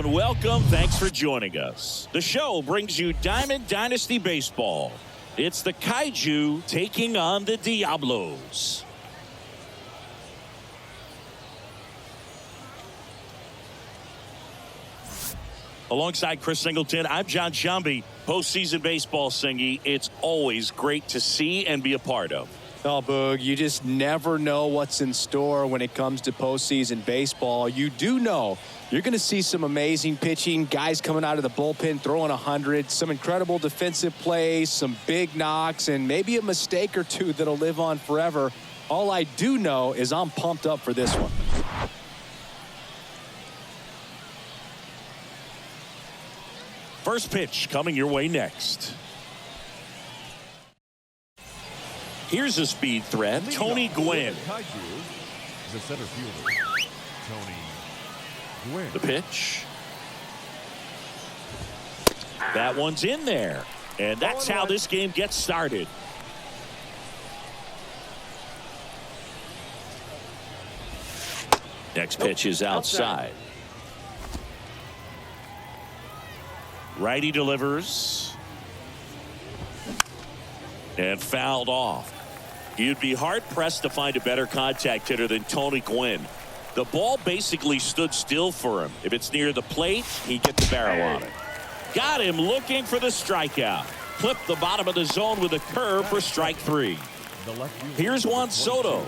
and welcome. Thanks for joining us. The show brings you Diamond Dynasty Baseball. It's the Kaiju taking on the Diablos. Alongside Chris Singleton, I'm John Shambi. Postseason baseball, Singy, it's always great to see and be a part of. Oh, Boog, you just never know what's in store when it comes to postseason baseball. You do know you're going to see some amazing pitching, guys coming out of the bullpen throwing 100, some incredible defensive plays, some big knocks, and maybe a mistake or two that'll live on forever. All I do know is I'm pumped up for this one. First pitch coming your way next. Here's a speed threat, Tony Gwynn. The center fielder, Tony Gwynn. The pitch. That one's in there. And that's how this game gets started. Next pitch is outside. Righty delivers. And fouled off. You'd be hard-pressed to find a better contact hitter than Tony Gwynn. The ball basically stood still for him. If it's near the plate, he gets the barrel on it. Got him looking for the strikeout. Clipped the bottom of the zone with a curve for strike three. Here's Juan Soto.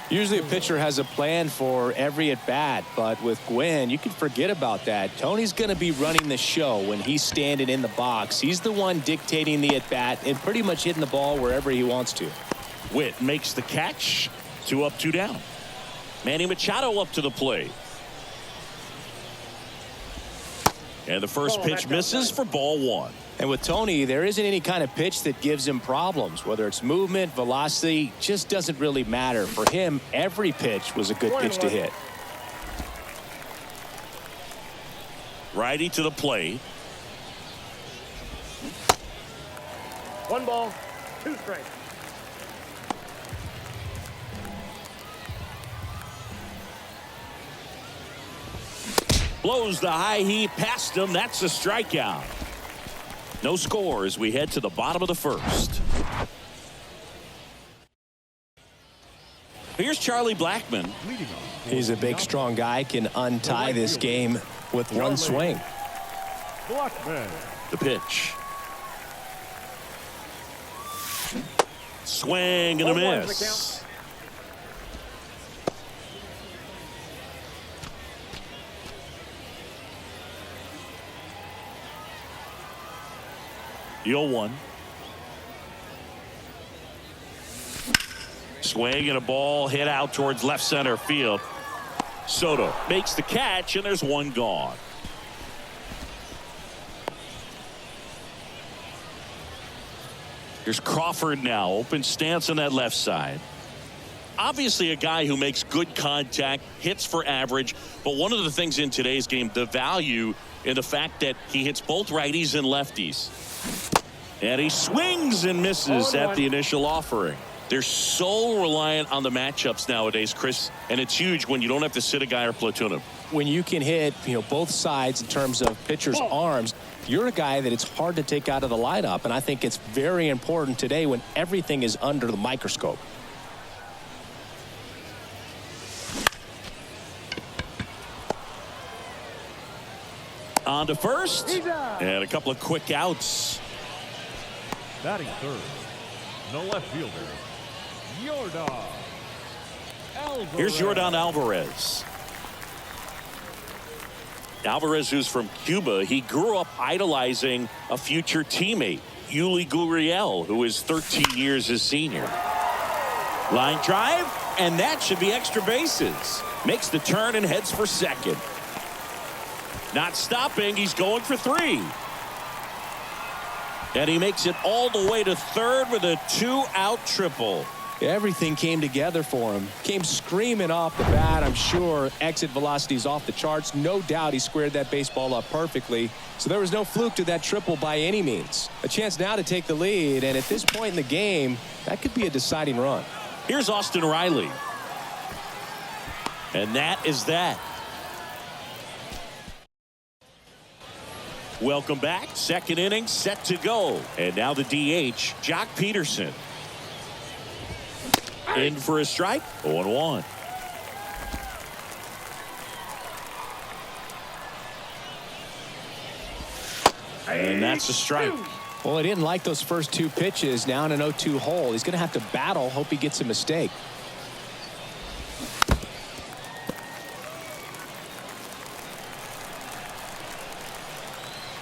Usually a pitcher has a plan for every at-bat, but with Gwynn, you can forget about that. Tony's going to be running the show when he's standing in the box. He's the one dictating the at-bat and pretty much hitting the ball wherever he wants to. Witt makes the catch. 2 up, 2 down. Manny Machado up to the plate. And the first pitch misses for ball 1. And with Tony, there isn't any kind of pitch that gives him problems. Whether it's movement, velocity, just doesn't really matter. For him, every pitch was a good pitch to hit. Righty to the plate. 1 ball, 2 strikes. Blows the high heat past him. That's a strikeout. No score as we head to the bottom of the first. Here's Charlie Blackmon. He's a big, strong guy, can untie this game with one swing. Blackmon. The pitch. Swing and a miss. The 0-1. Swing and a ball hit out towards left center field. Soto makes the catch, and there's one gone. Here's Crawford now. Open stance on that left side. Obviously a guy who makes good contact, hits for average, but one of the things in today's game, the value in the fact that he hits both righties and lefties. And he swings and misses at the initial offering. They're so reliant on the matchups nowadays, Chris, and it's huge when you don't have to sit a guy or platoon him. When you can hit, both sides in terms of pitchers' arms, you're a guy that it's hard to take out of the lineup, and I think it's very important today when everything is under the microscope. On to first, and a couple of quick outs. Batting third, the left fielder, Yordan Alvarez. Here's Yordan Alvarez. Alvarez, who's from Cuba, he grew up idolizing a future teammate, Yuli Gurriel, who is 13 years his senior. Line drive, and that should be extra bases. Makes the turn and heads for second. Not stopping, he's going for 3. And he makes it all the way to third with a 2-out triple. Everything came together for him. Came screaming off the bat, I'm sure. Exit velocity's off the charts. No doubt he squared that baseball up perfectly. So there was no fluke to that triple by any means. A chance now to take the lead, and at this point in the game, that could be a deciding run. Here's Austin Riley. And that is that. Welcome back. Second inning set to go. And now the DH, Jock Peterson. In for a strike. 0-1. And that's a strike. Well, he didn't like those first two pitches. Now in an 0-2 hole. He's going to have to battle. Hope he gets a mistake.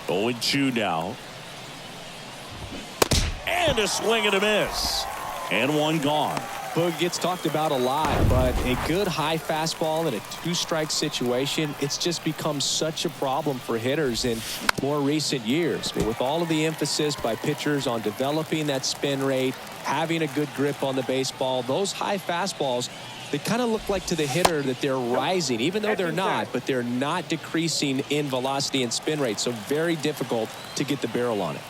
Going 2 now. And a swing and a miss. And one gone. Boog gets talked about a lot, but a good high fastball in a 2-strike situation, it's just become such a problem for hitters in more recent years. But with all of the emphasis by pitchers on developing that spin rate, having a good grip on the baseball, those high fastballs, they kind of look like to the hitter that they're rising, even though they're not, but they're not decreasing in velocity and spin rate. So very difficult to get the barrel on it.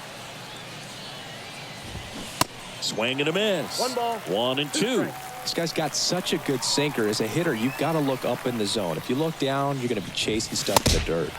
Swing and a miss. 1 ball. 1-2. This guy's got such a good sinker. As a hitter, you've got to look up in the zone. If you look down, you're going to be chasing stuff in the dirt.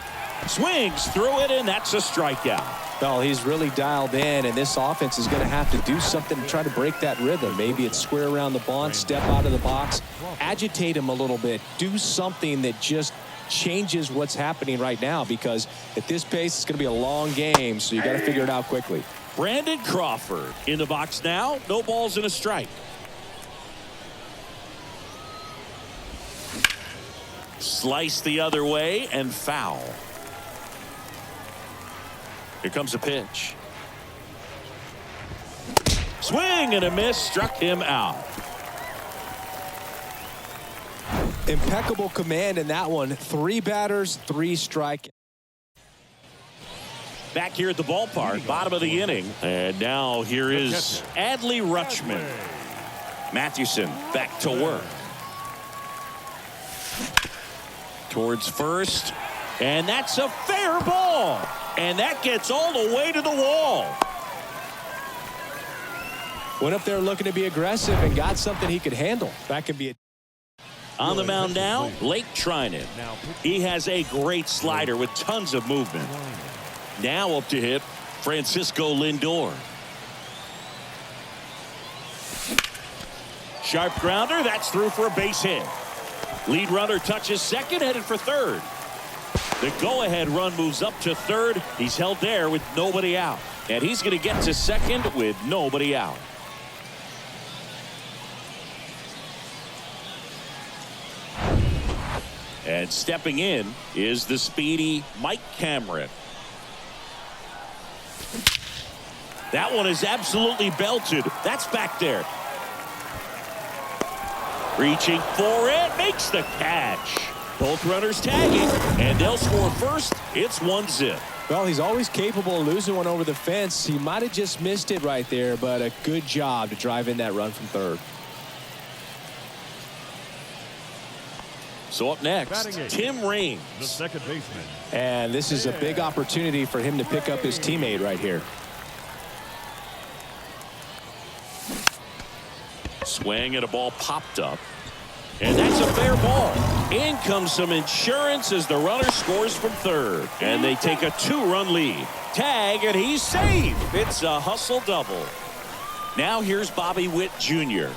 Swings through it, and that's a strikeout. Well, he's really dialed in, and this offense is going to have to do something to try to break that rhythm. Maybe it's square around the bunt, step out of the box, agitate him a little bit, do something that just changes what's happening right now, because at this pace, it's going to be a long game, so you got to figure it out quickly. Brandon Crawford in the box now. No balls and a strike. Slice the other way and foul. Here comes a pitch. Swing and a miss. Struck him out. Impeccable command in that one. 3 batters, 3 strike. Back here at the ballpark, bottom of the inning. And now here is Adley Rutschman. Mathewson back to work. Towards first. And that's a fair ball. And that gets all the way to the wall. Went up there looking to be aggressive and got something he could handle. That could be a On the mound now, Blake Trinan. He has a great slider with tons of movement. Now up to hit Francisco Lindor. Sharp grounder. That's through for a base hit. Lead runner touches second, headed for third. The go-ahead run moves up to third. He's held there with nobody out. And he's going to get to second with nobody out. And stepping in is the speedy Mike Cameron. That one is absolutely belted. That's back there. Reaching for it. Makes the catch. Both runners tagging. And they'll score first. It's 1-0. Well, he's always capable of losing one over the fence. He might have just missed it right there, but a good job to drive in that run from third. So up next, Tim Raines. The second baseman. And this is a big opportunity for him to pick up his teammate right here. Swing and a ball popped up. And that's a fair ball. In comes some insurance as the runner scores from third. And they take a 2-run lead. Tag, and he's safe. It's a hustle double. Now here's Bobby Witt Jr.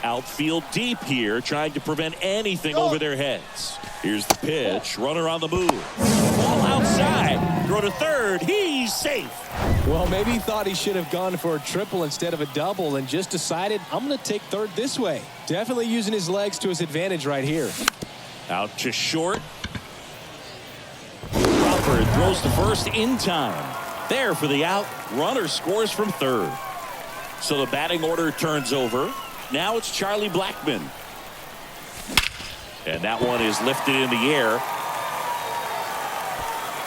Outfield deep here, trying to prevent anything over their heads. Here's the pitch. Runner on the move. Ball outside. Throw to third. He's safe. Well, maybe he thought he should have gone for a triple instead of a double and just decided, I'm going to take third this way. Definitely using his legs to his advantage right here. Out to short. Crawford throws to first in time. There for the out. Runner scores from third. So the batting order turns over. Now it's Charlie Blackmon. And that one is lifted in the air.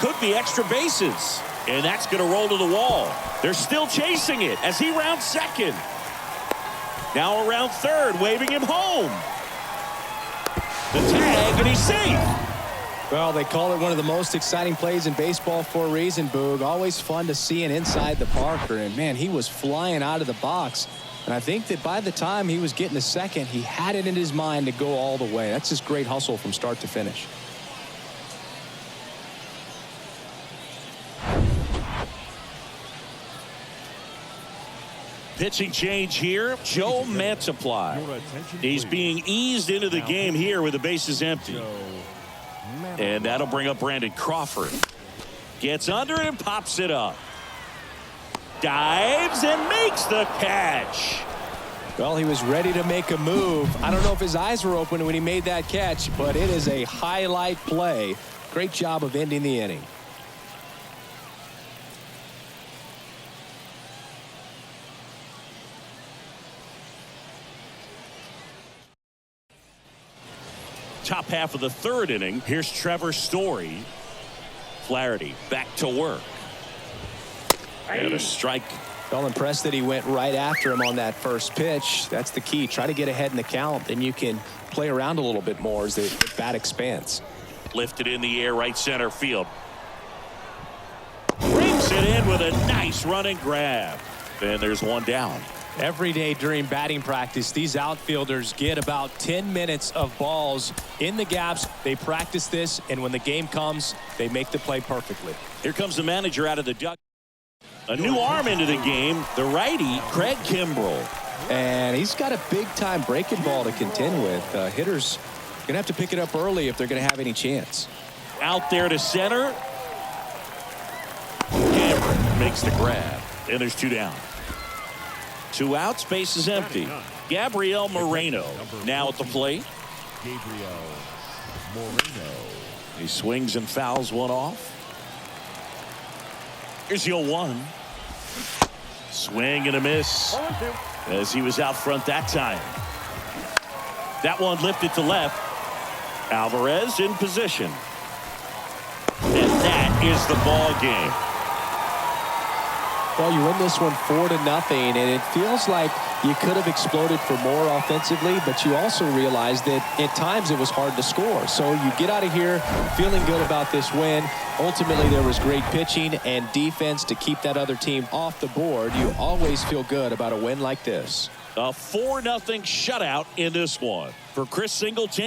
Could be extra bases. And that's going to roll to the wall. They're still chasing it as he rounds second. Now around third, waving him home. The tag, and he's safe. Well, they call it one of the most exciting plays in baseball for a reason, Boog. Always fun to see an inside the Parker. And, man, he was flying out of the box. And I think that by the time he was getting to second, he had it in his mind to go all the way. That's just great hustle from start to finish. Pitching change here. Joe Mantiply. He's being eased into the game here with the bases empty. And that'll bring up Brandon Crawford. Gets under it and pops it up. Dives and makes the catch. Well, he was ready to make a move. I don't know if his eyes were open when he made that catch, but it is a highlight play. Great job of ending the inning. Top half of the third inning. Here's Trevor Story. Flaherty back to work. And a strike. Well, impressed that he went right after him on that first pitch. That's the key. Try to get ahead in the count. Then you can play around a little bit more as the bat expands. Lifted in the air, right center field. Brings it in with a nice running grab. And there's one down. Every day during batting practice, these outfielders get about 10 minutes of balls in the gaps. They practice this, and when the game comes, they make the play perfectly. Here comes the manager out of the dugout. A new arm into the game, the righty, Craig Kimbrell. And he's got a big-time breaking ball to contend with. Hitters going to have to pick it up early if they're going to have any chance. Out there to center. Cameron makes the grab, and there's two down. 2 outs, base is empty. Gabriel Moreno now at the plate. Gabriel Moreno. He swings and fouls one off. Here's the 0-1. Swing and a miss as he was out front that time. That one lifted to left. Alvarez in position. And that is the ball game. Well, you win this one 4-0, and it feels like you could have exploded for more offensively, but you also realize that at times it was hard to score. So you get out of here feeling good about this win. Ultimately, there was great pitching and defense to keep that other team off the board. You always feel good about a win like this. A 4-0 shutout in this one. For Chris Singleton.